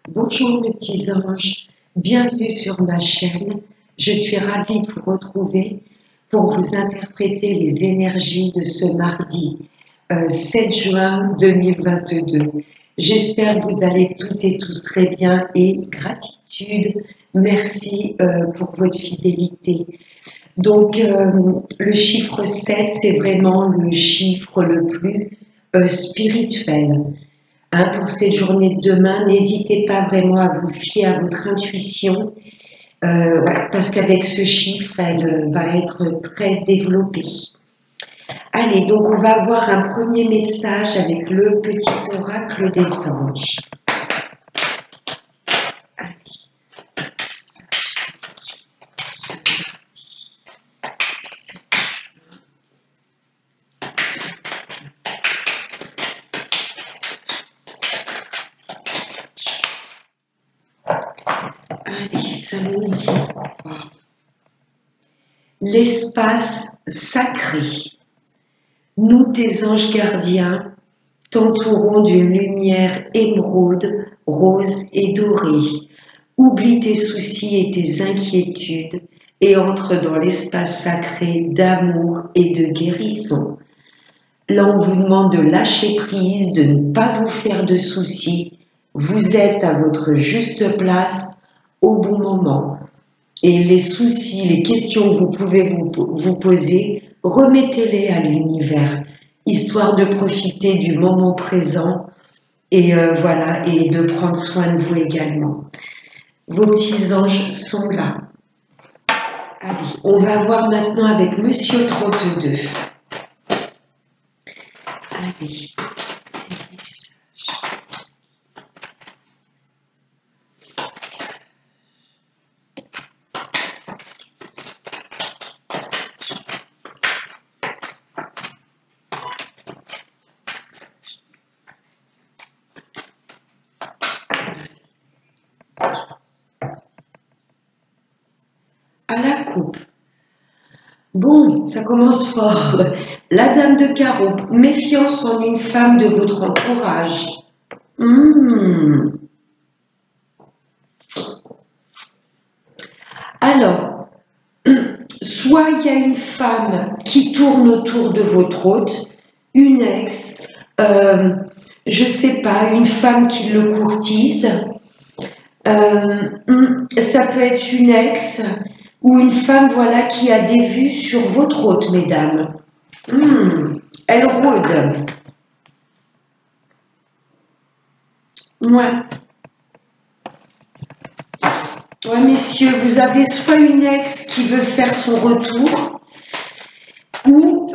Bonjour mes petits anges, bienvenue sur ma chaîne. Je suis ravie de vous retrouver pour vous interpréter les énergies de ce mardi 7 juin 2022. J'espère que vous allez toutes et tous très bien et gratitude, merci pour votre fidélité. Donc le chiffre 7, c'est vraiment le chiffre le plus spirituel. Pour cette journée de demain, n'hésitez pas vraiment à vous fier à votre intuition, parce qu'avec ce chiffre, elle va être très développée. Allez, donc on va avoir un premier message avec le petit oracle des anges. Allez, ça nous dit quoi? L'espace sacré. Nous, tes anges gardiens, t'entourons d'une lumière émeraude, rose et dorée. Oublie tes soucis et tes inquiétudes et entre dans l'espace sacré d'amour et de guérison. Là, on vous demande de lâcher prise, de ne pas vous faire de soucis. Vous êtes à votre juste place au bon moment. Et les soucis, les questions que vous pouvez vous poser, remettez-les à l'univers, histoire de profiter du moment présent et voilà, et de prendre soin de vous également. Vos petits anges sont là. Allez, on va voir maintenant avec Monsieur 32. Allez, à la coupe. Bon, ça commence fort. La dame de carreau, méfiance en une femme de votre entourage. Alors, soit il y a une femme qui tourne autour de votre hôte, une ex, je sais pas, une femme qui le courtise. Ça peut être une ex ou une femme, voilà, qui a des vues sur votre hôte, mesdames. Elle rôde. Ouais. Ouais, messieurs, vous avez soit une ex qui veut faire son retour, ou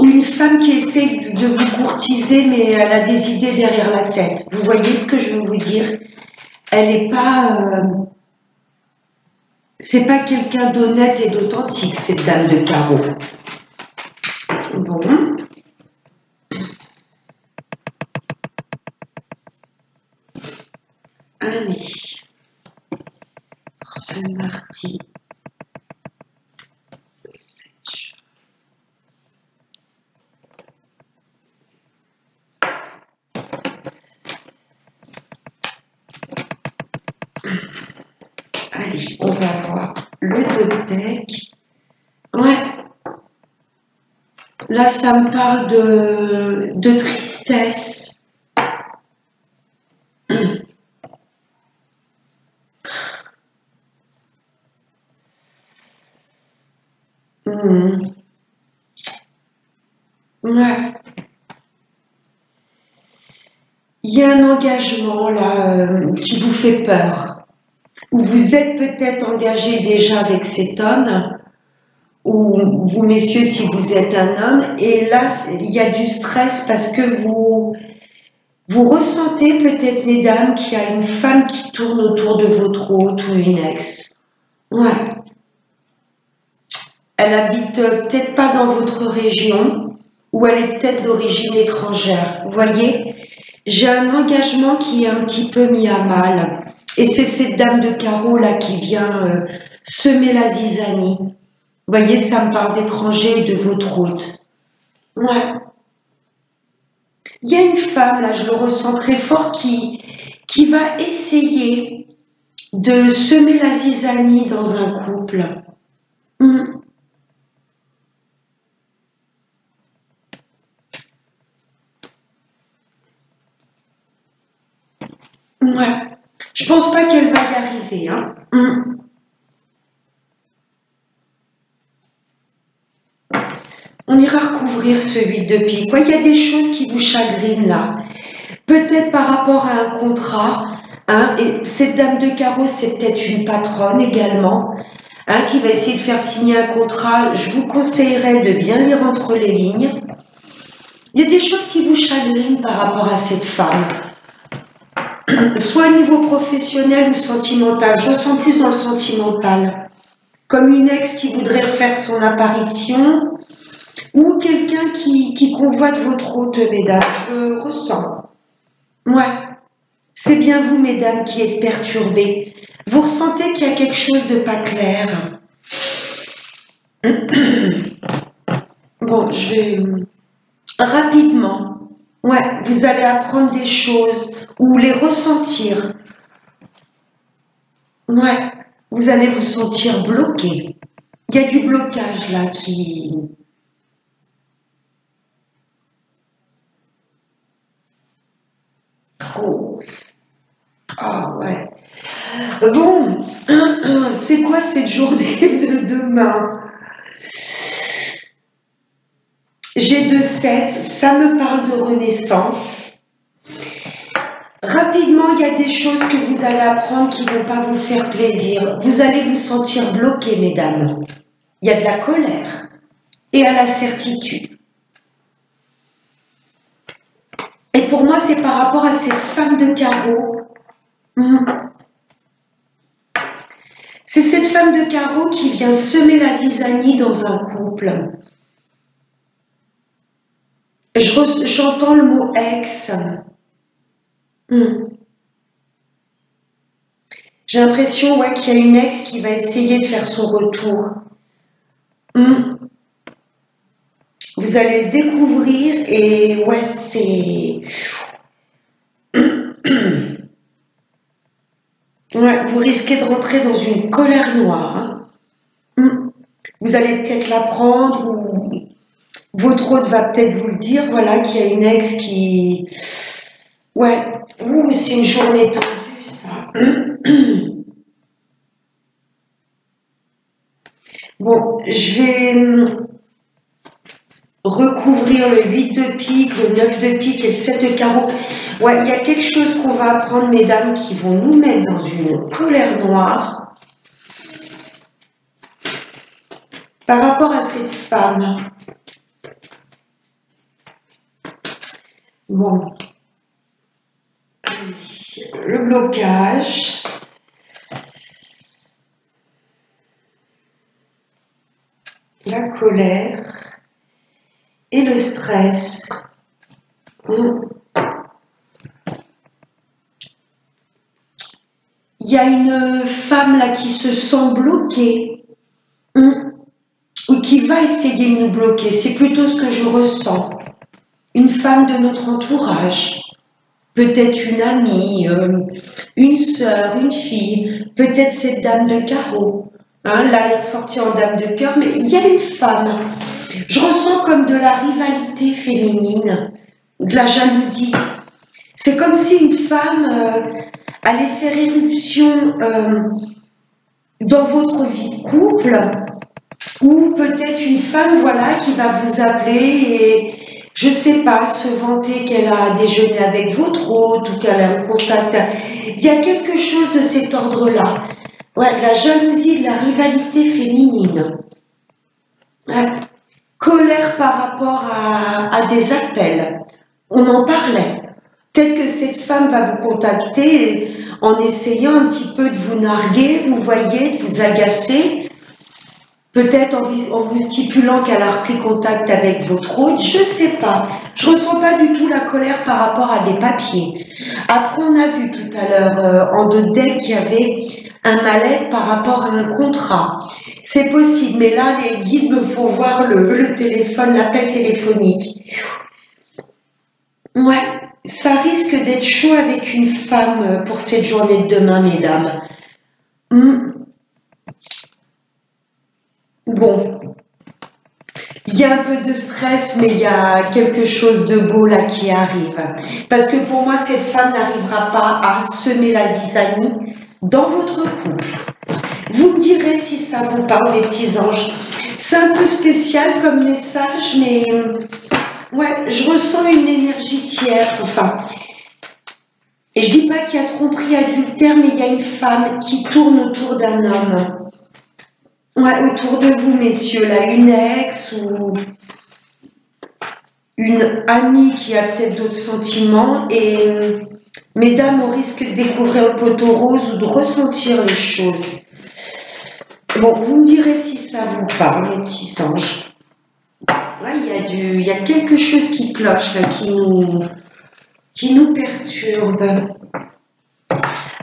une femme qui essaie de vous courtiser, mais elle a des idées derrière la tête. Vous voyez ce que je veux vous dire? Elle n'est pas... c'est pas quelqu'un d'honnête et d'authentique, cette dame de carreau. Bon. Allez. Pour ce mardi. Allez, on va voir le Totec. Ouais. Là, ça me parle de tristesse. Ouais. Il y a un engagement là qui vous fait peur. Ou vous êtes peut-être engagé déjà avec cet homme, ou vous messieurs si vous êtes un homme, et là il y a du stress parce que vous ressentez peut-être, mesdames, qu'il y a une femme qui tourne autour de votre hôte ou une ex. Ouais. Elle habite peut-être pas dans votre région, ou elle est peut-être d'origine étrangère. Vous voyez, j'ai un engagement qui est un petit peu mis à mal. Et c'est cette dame de carreau là qui vient semer la zizanie. Vous voyez, ça me parle d'étranger et de votre hôte. Ouais. Il y a une femme, là, je le ressens très fort, qui va essayer de semer la zizanie dans un couple. Hmm. Ouais. Je pense pas qu'elle va y arriver, hein. Hmm. On ira recouvrir ce 8 de pique. Il y a des choses qui vous chagrinent là. Peut-être par rapport à un contrat, hein, et cette dame de carreau, c'est peut-être une patronne également, hein, qui va essayer de faire signer un contrat. Je vous conseillerais de bien lire entre les lignes. Il y a des choses qui vous chagrinent par rapport à cette femme, soit au niveau professionnel ou sentimental. Je ressens plus dans le sentimental, comme une ex qui voudrait refaire son apparition, ou quelqu'un qui convoite votre hôte, mesdames. Je le ressens. Ouais. C'est bien vous, mesdames, qui êtes perturbées. Vous ressentez qu'il y a quelque chose de pas clair. Bon, je vais rapidement. Ouais, vous allez apprendre des choses ou les ressentir. Ouais, vous allez vous sentir bloqué. Il y a du blocage là qui... Oh, ah ouais. Bon, c'est quoi cette journée de demain? J'ai 2 7, ça me parle de renaissance. Rapidement, il y a des choses que vous allez apprendre qui ne vont pas vous faire plaisir. Vous allez vous sentir bloqué, mesdames. Il y a de la colère et à la certitude. Et pour moi, c'est par rapport à cette femme de carreau. C'est cette femme de carreau qui vient semer la zizanie dans un couple. J'entends le mot ex. J'ai l'impression qu'il y a une ex qui va essayer de faire son retour. Vous allez le découvrir et ouais, c'est... Ouais, vous risquez de rentrer dans une colère noire. Vous allez peut-être l'apprendre ou votre hôte va peut-être vous le dire, voilà, qu'il y a une ex qui... Ouais, c'est une journée tendue, ça. Bon, je vais recouvrir le 8 de pique, le 9 de pique et le 7 de carreau. Ouais, il y a quelque chose qu'on va apprendre, mesdames, qui vont nous mettre dans une colère noire par rapport à cette femme. Bon, le blocage. La colère et le stress. Il y a une femme là qui se sent bloquée ou qui va essayer de nous bloquer. C'est plutôt ce que je ressens. Une femme de notre entourage, peut-être une amie, une sœur, une fille, peut-être cette dame de carreau. Là, elle est ressortie en dame de cœur, mais il y a une femme. Je ressens comme de la rivalité féminine, de la jalousie. C'est comme si une femme allait faire éruption dans votre vie de couple, ou peut-être une femme, voilà, qui va vous appeler et, je sais pas, se vanter qu'elle a déjeuné avec votre hôte ou qu'elle a un contact. Il y a quelque chose de cet ordre-là. Ouais, de la jalousie, de la rivalité féminine. Ouais. Colère par rapport à des appels. On en parlait. Peut-être que cette femme va vous contacter en essayant un petit peu de vous narguer, vous voyez, de vous agacer. Peut-être en vous stipulant qu'elle a repris contact avec votre hôte, je ne sais pas. Je ne ressens pas du tout la colère par rapport à des papiers. Après, on a vu tout à l'heure en 2 decks qu'il y avait un mal-être par rapport à un contrat. C'est possible, mais là, les guides me font voir le téléphone, l'appel téléphonique. Ouais, ça risque d'être chaud avec une femme pour cette journée de demain, mesdames. Hmm, Bon, il y a un peu de stress, mais il y a quelque chose de beau là qui arrive. Parce que pour moi, cette femme n'arrivera pas à semer la zizanie dans votre couple. Vous me direz si ça vous parle, les petits anges. C'est un peu spécial comme message, mais ouais, je ressens une énergie tierce. Enfin, et je dis pas qu'il y a tromperie, adultère, mais il y a une femme qui tourne autour d'un homme. Ouais, autour de vous, messieurs, là, une ex ou une amie qui a peut-être d'autres sentiments. Et mesdames, on risque de découvrir le poteau rose ou de ressentir les choses. Bon, vous me direz si ça vous parle, mes petits anges. Ouais, il y a quelque chose qui cloche là, qui nous perturbe.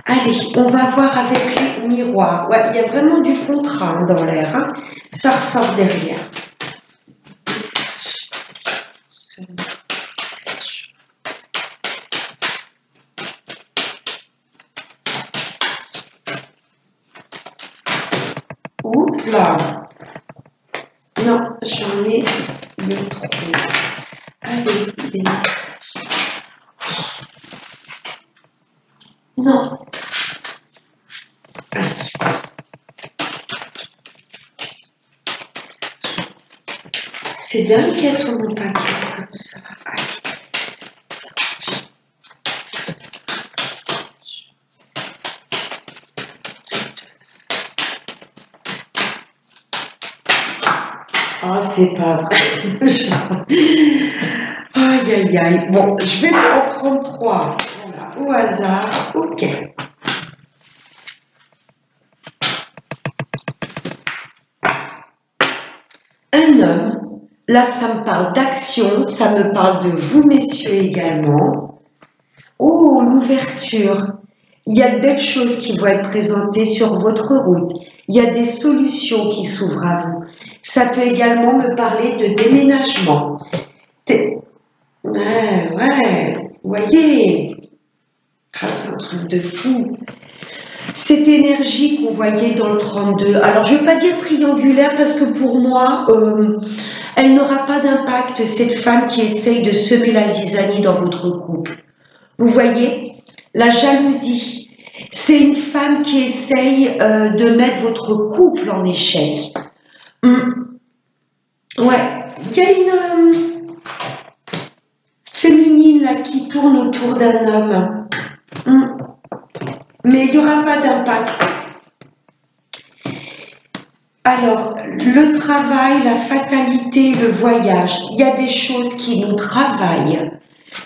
Allez, on va voir avec les miroirs. Ouais, il y a vraiment du contrat dans l'air. Hein. Ça ressort derrière. Oups là. Non, j'en ai le trou. Allez, des messages. Non. Allez. C'est dingue qu'elle tourne mon paquet comme ça. Allez. Oh, c'est pas vrai. Aïe, aïe, aïe. Bon, je vais en prendre 3. Voilà, au hasard. Ok. Un homme. Là, ça me parle d'action. Ça me parle de vous, messieurs, également. Oh, l'ouverture. Il y a de belles choses qui vont être présentées sur votre route. Il y a des solutions qui s'ouvrent à vous. Ça peut également me parler de déménagement. Ouais, vous voyez, c'est un truc de fou. Cette énergie qu'on voyait dans le 32, alors je ne veux pas dire triangulaire parce que pour moi, elle n'aura pas d'impact, cette femme qui essaye de semer la zizanie dans votre couple. Vous voyez, la jalousie, c'est une femme qui essaye de mettre votre couple en échec. Ouais, il y a une féminine là qui tourne autour d'un homme. Mais il n'y aura pas d'impact. Alors, le travail, la fatalité, le voyage, il y a des choses qui nous travaillent.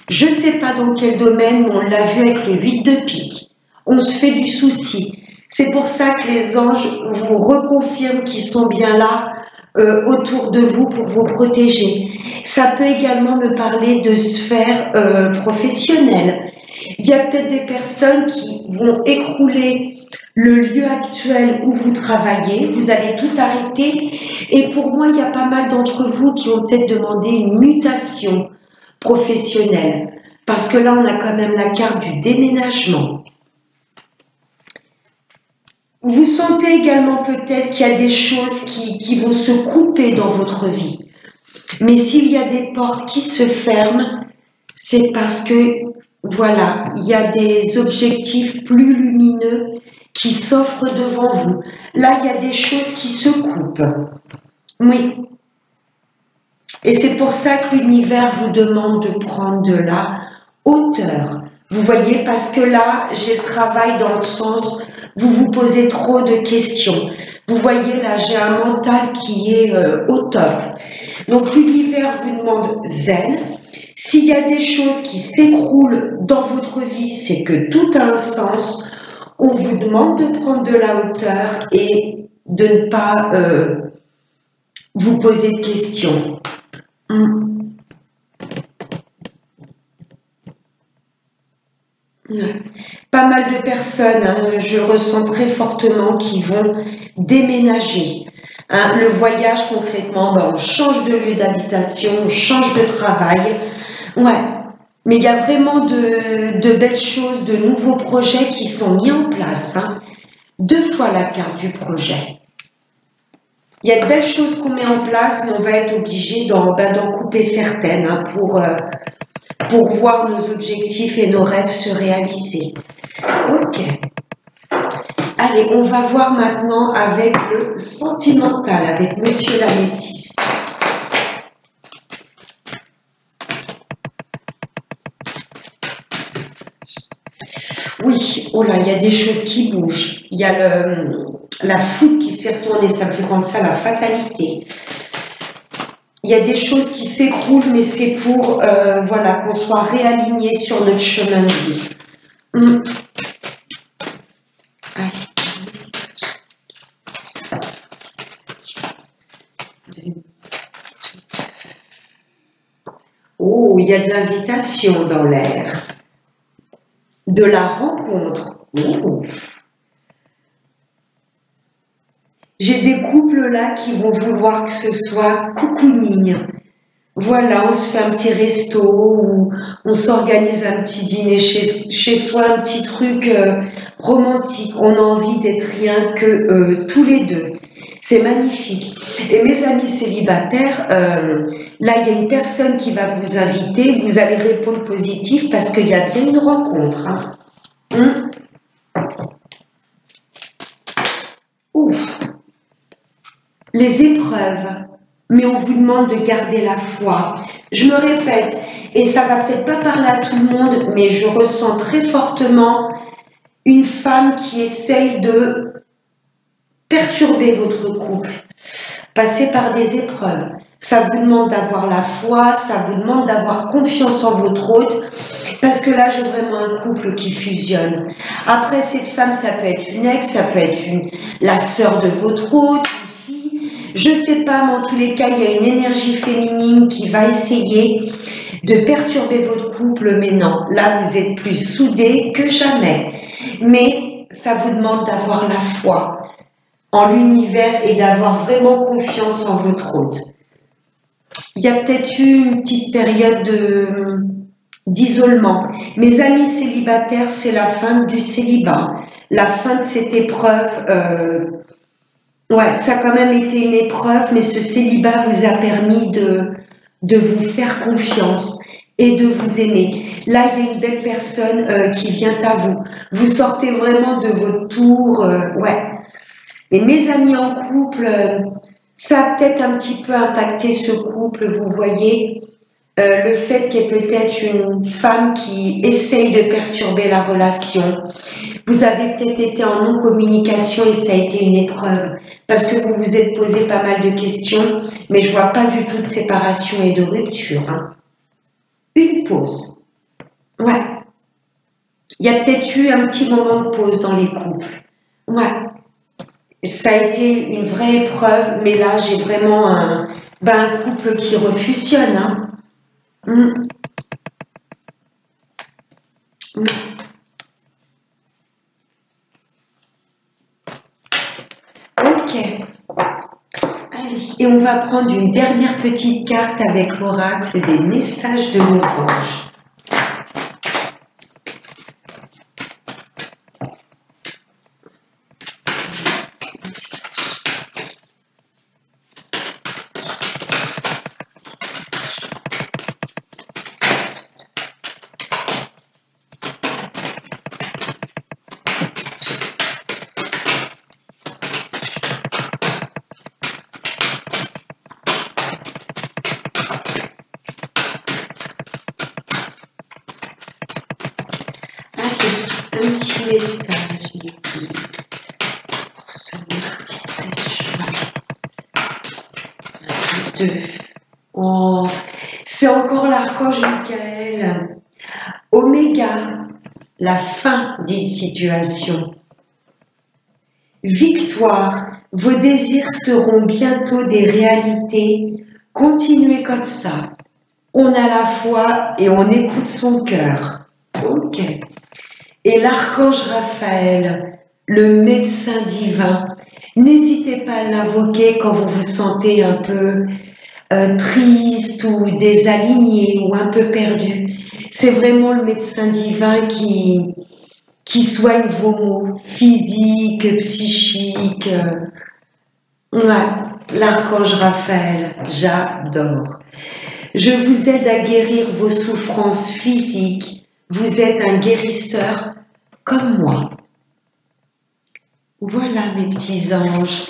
Je ne sais pas dans quel domaine, mais on l'a vu avec le 8 de pique. On se fait du souci. C'est pour ça que les anges vous reconfirment qu'ils sont bien là autour de vous pour vous protéger. Ça peut également me parler de sphère professionnelle. Il y a peut-être des personnes qui vont écrouler le lieu actuel où vous travaillez, vous allez tout arrêter. Et pour moi, il y a pas mal d'entre vous qui ont peut-être demandé une mutation professionnelle. Parce que là, on a quand même la carte du déménagement. Vous sentez également peut-être qu'il y a des choses qui vont se couper dans votre vie. Mais s'il y a des portes qui se ferment, c'est parce que, voilà, il y a des objectifs plus lumineux qui s'offrent devant vous. Là, il y a des choses qui se coupent. Oui. Et c'est pour ça que l'univers vous demande de prendre de la hauteur. Vous voyez, parce que là, j'ai le travail dans le sens, vous vous posez trop de questions. Vous voyez, là, j'ai un mental qui est au top. Donc, l'univers vous demande zen. S'il y a des choses qui s'écroulent dans votre vie, c'est que tout a un sens. On vous demande de prendre de la hauteur et de ne pas vous poser de questions. Pas mal de personnes, hein, je ressens très fortement, qui vont déménager. Hein, le voyage, concrètement, ben, on change de lieu d'habitation, on change de travail. Ouais. Mais il y a vraiment de belles choses, de nouveaux projets qui sont mis en place. Hein. 2 fois la carte du projet. Il y a de belles choses qu'on met en place, mais on va être obligé d'en couper certaines hein, pour voir nos objectifs et nos rêves se réaliser. Ok. Allez, on va voir maintenant avec le sentimental, avec Monsieur la Métisse. Oui, oh là, il y a des choses qui bougent. Il y a la foudre qui s'est retournée, ça me fait penser à la fatalité. Il y a des choses qui s'écroulent, mais c'est pour voilà, qu'on soit réaligné sur notre chemin de vie. Oh, il y a de l'invitation dans l'air. De la rencontre. Oh. J'ai des couples là qui vont vouloir que ce soit cocooning. Voilà, on se fait un petit resto ou on s'organise un petit dîner chez soi, un petit truc romantique. On a envie d'être rien que tous les deux. C'est magnifique. Et mes amis célibataires, là, il y a une personne qui va vous inviter. Vous allez répondre positif parce qu'il y a bien une rencontre. Hein. Ouf. Les épreuves, mais on vous demande de garder la foi. Je me répète, et ça va peut-être pas parler à tout le monde, mais je ressens très fortement une femme qui essaye de perturber votre couple. Passez par des épreuves. Ça vous demande d'avoir la foi, ça vous demande d'avoir confiance en votre hôte, parce que là, j'ai vraiment un couple qui fusionne. Après, cette femme, ça peut être une ex, ça peut être la sœur de votre hôte, je ne sais pas, mais en tous les cas, il y a une énergie féminine qui va essayer de perturber votre couple, mais non, là, vous êtes plus soudés que jamais. Mais ça vous demande d'avoir la foi en l'univers et d'avoir vraiment confiance en votre hôte. Il y a peut-être eu une petite période d'isolement. Mes amis célibataires, c'est la fin du célibat, la fin de cette épreuve. Ouais, ça a quand même été une épreuve, mais ce célibat vous a permis de vous faire confiance et de vous aimer. Là, il y a une belle personne qui vient à vous. Vous sortez vraiment de votre tour. Ouais. Et mes amis en couple, ça a peut-être un petit peu impacté ce couple, vous voyez. Le fait qu'il y ait peut-être une femme qui essaye de perturber la relation. Vous avez peut-être été en non-communication et ça a été une épreuve parce que vous vous êtes posé pas mal de questions, mais je vois pas du tout de séparation et de rupture. Hein. Une pause. Ouais. Il y a peut-être eu un petit moment de pause dans les couples. Ouais. Ça a été une vraie épreuve, mais là, j'ai vraiment un couple qui refusionne. Hein. Ok. Allez, et on va prendre une dernière petite carte avec l'oracle des messages de nos anges. Un petit message pour ce mardi 16 juin. Oh, c'est encore l'archange Michael. Oméga, la fin d'une situation. Victoire, vos désirs seront bientôt des réalités. Continuez comme ça. On a la foi et on écoute son cœur. Ok. Et l'archange Raphaël, le médecin divin, n'hésitez pas à l'invoquer quand vous vous sentez un peu triste ou désaligné ou un peu perdu. C'est vraiment le médecin divin qui soigne vos maux physiques, psychiques. Ouais, l'archange Raphaël, j'adore. Je vous aide à guérir vos souffrances physiques. Vous êtes un guérisseur comme moi. Voilà mes petits anges.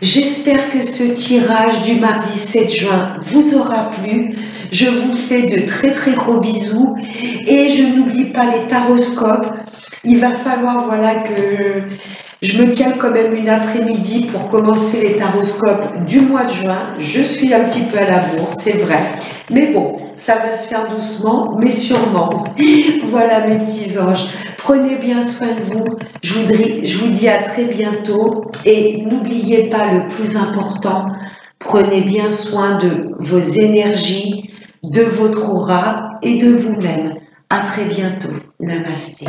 J'espère que ce tirage du mardi 7 juin vous aura plu. Je vous fais de très très gros bisous et je n'oublie pas les taroscopes. Il va falloir que je me cale quand même une après-midi pour commencer les taroscopes du mois de juin. Je suis un petit peu à la bourre, c'est vrai. Mais bon, ça va se faire doucement, mais sûrement. Voilà mes petits anges. Prenez bien soin de vous. Je vous dis à très bientôt. Et n'oubliez pas le plus important, prenez bien soin de vos énergies, de votre aura et de vous-même. À très bientôt. Namasté.